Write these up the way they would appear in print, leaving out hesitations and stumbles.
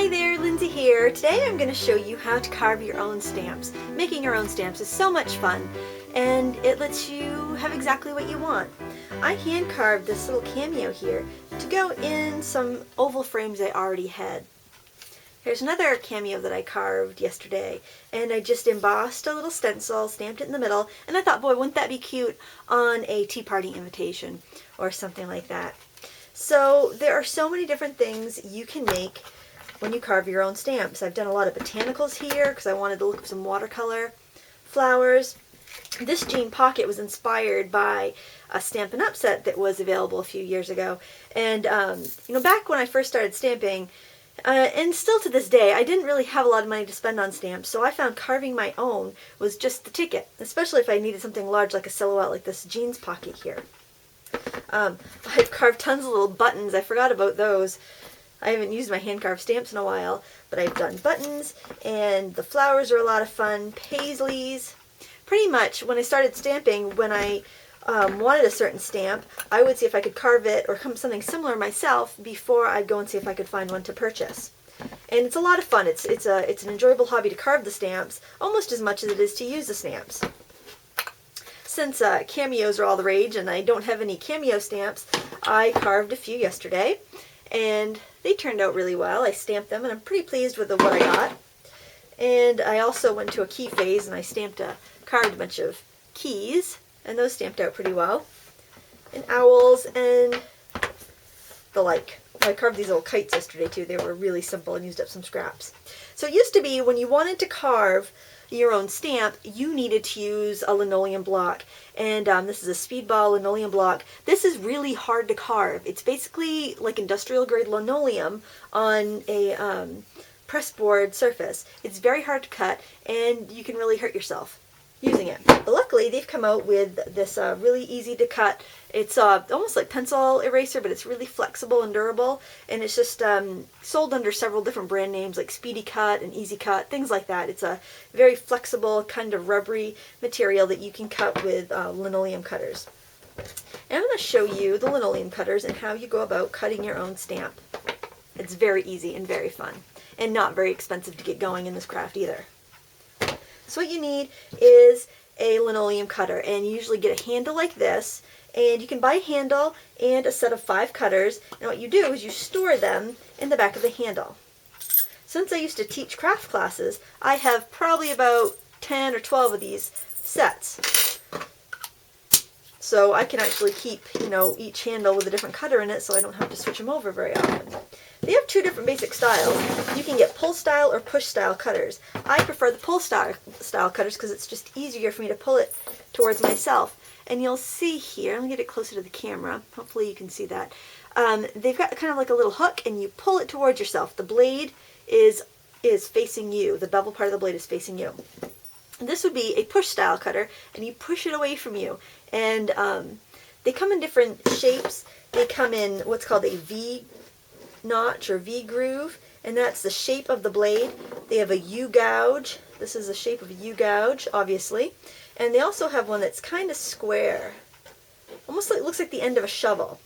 Hi there, Lindsay here. Today I'm going to show you how to carve your own stamps. Making your own stamps is so much fun and it lets you have exactly what you want. I hand carved this little cameo here to go in some oval frames I already had. Here's another cameo that I carved yesterday, and I just embossed a little stencil, stamped it in the middle, and I thought, boy, wouldn't that be cute on a tea party invitation or something like that. So there are so many different things you can make when you carve your own stamps. I've done a lot of botanicals here because I wanted the look of some watercolor, flowers. This jean pocket was inspired by a Stampin' Up! Set that was available a few years ago. And, back when I first started stamping, and still to this day, I didn't really have a lot of money to spend on stamps, so I found carving my own was just the ticket, especially if I needed something large like a silhouette like this jeans pocket here. I've carved tons of little buttons. I forgot about those. I haven't used my hand-carved stamps in a while, but I've done buttons, and the flowers are a lot of fun. Paisleys. Pretty much, when I started stamping, when I wanted a certain stamp, I would see if I could carve it or something similar myself before I'd go and see if I could find one to purchase. And it's a lot of fun. It's an enjoyable hobby to carve the stamps, almost as much as it is to use the stamps. Since cameos are all the rage and I don't have any cameo stamps, I carved a few yesterday, and they turned out really well. I stamped them, and I'm pretty pleased with what I got. And I also went to a key phase, and I carved a bunch of keys, and those stamped out pretty well. And owls and the like. I carved these little kites yesterday too. They were really simple and used up some scraps. So it used to be when you wanted to carve your own stamp, you needed to use a linoleum block. And this is a speedball linoleum block. This is really hard to carve. It's basically like industrial grade linoleum on a pressboard surface. It's very hard to cut, and you can really hurt yourself using it. But luckily, they've come out with this really easy to cut. It's almost like pencil eraser, but it's really flexible and durable, and it's just sold under several different brand names like Speedy Cut and Easy Cut, things like that. It's a very flexible, kind of rubbery material that you can cut with linoleum cutters. And I'm going to show you the linoleum cutters and how you go about cutting your own stamp. It's very easy and very fun, and not very expensive to get going in this craft either. So what you need is a linoleum cutter, and you usually get a handle like this, and you can buy a handle and a set of 5 cutters, and what you do is you store them in the back of the handle. Since I used to teach craft classes, I have probably about 10 or 12 of these sets. So I can actually keep, each handle with a different cutter in it, so I don't have to switch them over very often. They have 2 different basic styles. You can get pull style or push style cutters. I prefer the pull style cutters because it's just easier for me to pull it towards myself. And you'll see here, let me get it closer to the camera, hopefully you can see that. They've got kind of like a little hook, and you pull it towards yourself. The blade is facing you. The bevel part of the blade is facing you. This would be a push style cutter, and you push it away from you. And they come in different shapes. They come in what's called a V notch or V groove, and that's the shape of the blade. They have a U gouge. This is the shape of a U gouge, obviously. And they also have one that's kind of square. Almost like, looks like the end of a shovel.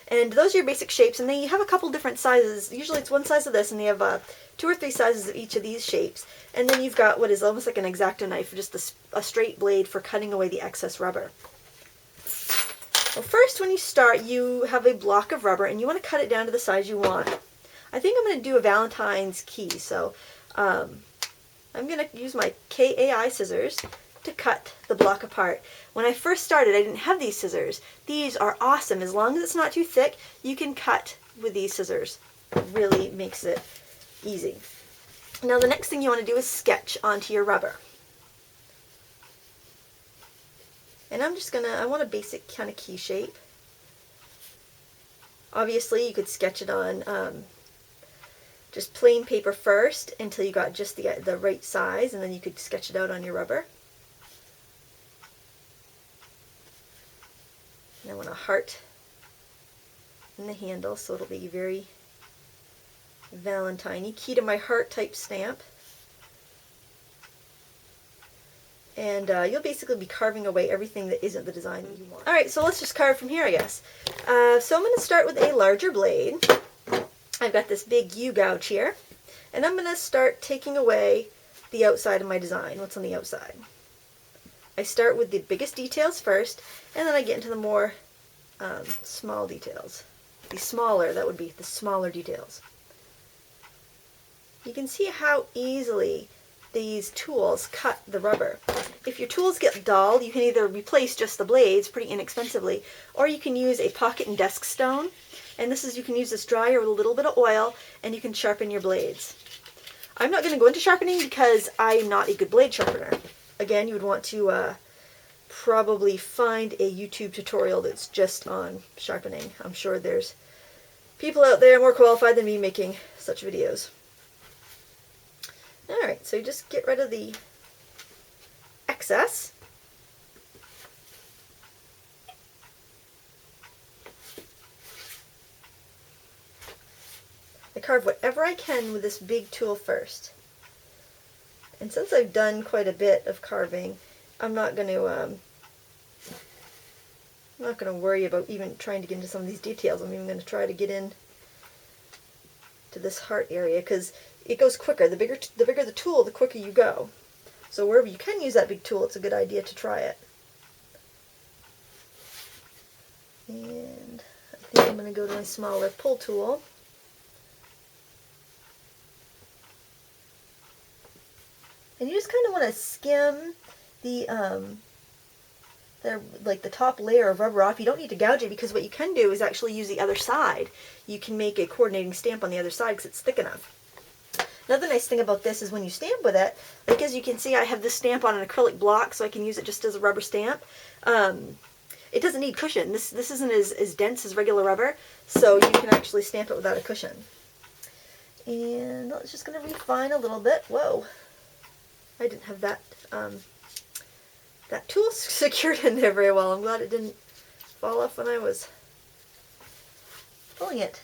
And those are your basic shapes, and they have a couple different sizes. Usually it's one size of this, and they have 2 or 3 sizes of each of these shapes. And then you've got what is almost like an X-Acto knife, just a straight blade for cutting away the excess rubber. Well, first when you start, you have a block of rubber, and you want to cut it down to the size you want. I think I'm going to do a Valentine's key, so I'm going to use my KAI scissors to cut the block apart. When I first started, I didn't have these scissors. These are awesome. As long as it's not too thick, you can cut with these scissors. It really makes it easy. Now the next thing you want to do is sketch onto your rubber. And I want a basic kind of key shape. Obviously, you could sketch it on just plain paper first until you got just the right size, and then you could sketch it out on your rubber. And I want a heart in the handle, so it'll be very Valentine-y. Key to my heart type stamp. And you'll basically be carving away everything that isn't the design that you want. Alright, so let's just carve from here, I guess. So I'm going to start with a larger blade. I've got this big U gouge here, And I'm going to start taking away the outside of my design, what's on the outside. I start with the biggest details first, and then I get into the more small details. The smaller, that would be the smaller details. You can see how easily these tools cut the rubber. If your tools get dull, you can either replace just the blades pretty inexpensively, or you can use a pocket and desk stone. And this is, you can use this dryer with a little bit of oil, and you can sharpen your blades. I'm not going to go into sharpening because I'm not a good blade sharpener. Again, you would want to probably find a YouTube tutorial that's just on sharpening. I'm sure there's people out there more qualified than me making such videos. Alright, so you just get rid of the excess. I carve whatever I can with this big tool first. And since I've done quite a bit of carving, I'm not going to worry about even trying to get into some of these details. I'm even going to try to get in to this heart area because it goes quicker. The bigger the tool, the quicker you go. So wherever you can use that big tool, it's a good idea to try it. And I think I'm going to go to my smaller pull tool. And you just kind of want to skim the top layer of rubber off. You don't need to gouge it because what you can do is actually use the other side. You can make a coordinating stamp on the other side because it's thick enough. Another nice thing about this is when you stamp with it, like as you can see, I have this stamp on an acrylic block, so I can use it just as a rubber stamp. It doesn't need cushion. This isn't as dense as regular rubber, so you can actually stamp it without a cushion. And it's just going to refine a little bit. Whoa. I didn't have that that tool secured in there very well. I'm glad it didn't fall off when I was pulling it.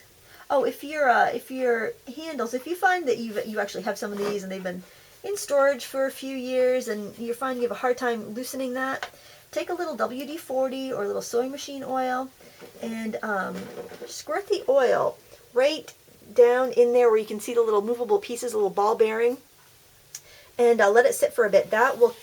Oh, if your handles, if you find that you actually have some of these and they've been in storage for a few years and you're finding you have a hard time loosening that, take a little WD-40 or a little sewing machine oil and squirt the oil right down in there where you can see the little movable pieces, a little ball bearing. And let it sit for a bit. That will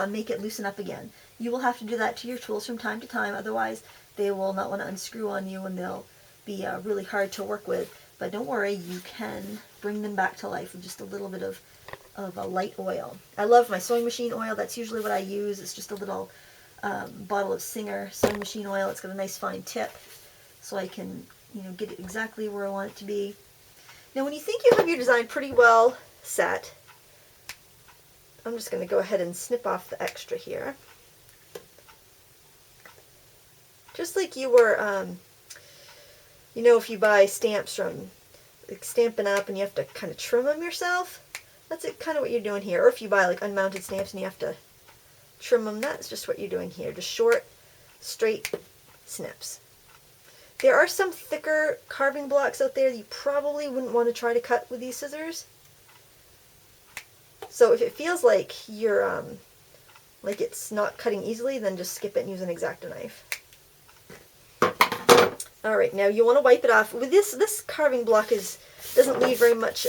make it loosen up again. You will have to do that to your tools from time to time, otherwise they will not want to unscrew on you and they'll be really hard to work with. But don't worry, you can bring them back to life with just a little bit of a light oil. I love my sewing machine oil. That's usually what I use. It's just a little bottle of Singer sewing machine oil. It's got a nice fine tip, so I can get it exactly where I want it to be. Now when you think you have your design pretty well set, I'm just going to go ahead and snip off the extra here. Just like you were, if you buy stamps from Stampin' Up! And you have to kind of trim them yourself, that's kind of what you're doing here. Or if you buy like unmounted stamps and you have to trim them, that's just what you're doing here. Just short, straight snips. There are some thicker carving blocks out there that you probably wouldn't want to try to cut with these scissors. So if it feels like you're like it's not cutting easily, then just skip it and use an X-Acto knife. Alright, now you want to wipe it off. With this carving block doesn't leave very much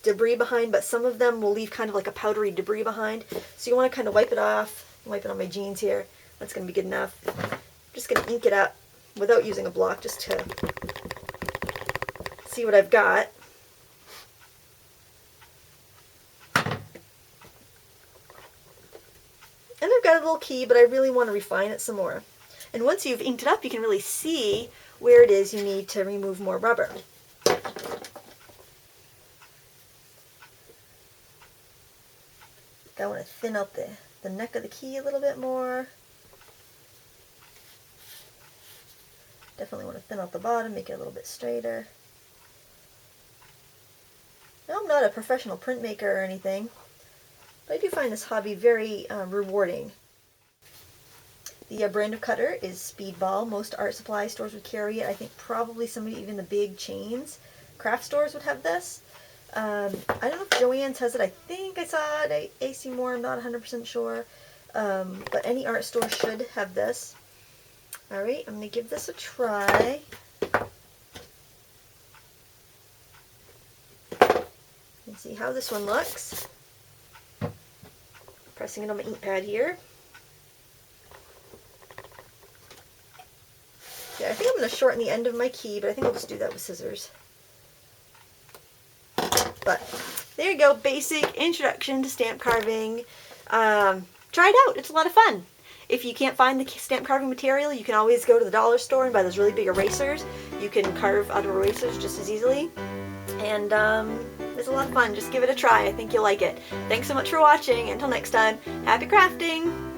debris behind, but some of them will leave kind of like a powdery debris behind. So you want to kind of wipe it off. I'm wiping on my jeans here. That's going to be good enough. I'm just going to ink it up without using a block just to see what I've got. And I've got a little key, but I really want to refine it some more. And once you've inked it up, you can really see where it is you need to remove more rubber. I want to thin out the neck of the key a little bit more. Definitely want to thin out the bottom, make it a little bit straighter. Now, I'm not a professional printmaker or anything, but I do find this hobby very rewarding. The brand of cutter is Speedball. Most art supply stores would carry it. I think probably even the big chains, craft stores would have this. I don't know if Joann's has it. I think I saw it at AC Moore. I'm not 100% sure. But any art store should have this. Alright, I'm going to give this a try. and see how this one looks. Pressing it on my ink pad here. Yeah, I think I'm going to shorten the end of my key, but I think I'll just do that with scissors. But there you go, basic introduction to stamp carving. Try it out, it's a lot of fun. If you can't find the stamp carving material, you can always go to the dollar store and buy those really big erasers. You can carve out of erasers just as easily. And it's a lot of fun. Just give it a try. I think you'll like it. Thanks so much for watching. Until next time, happy crafting!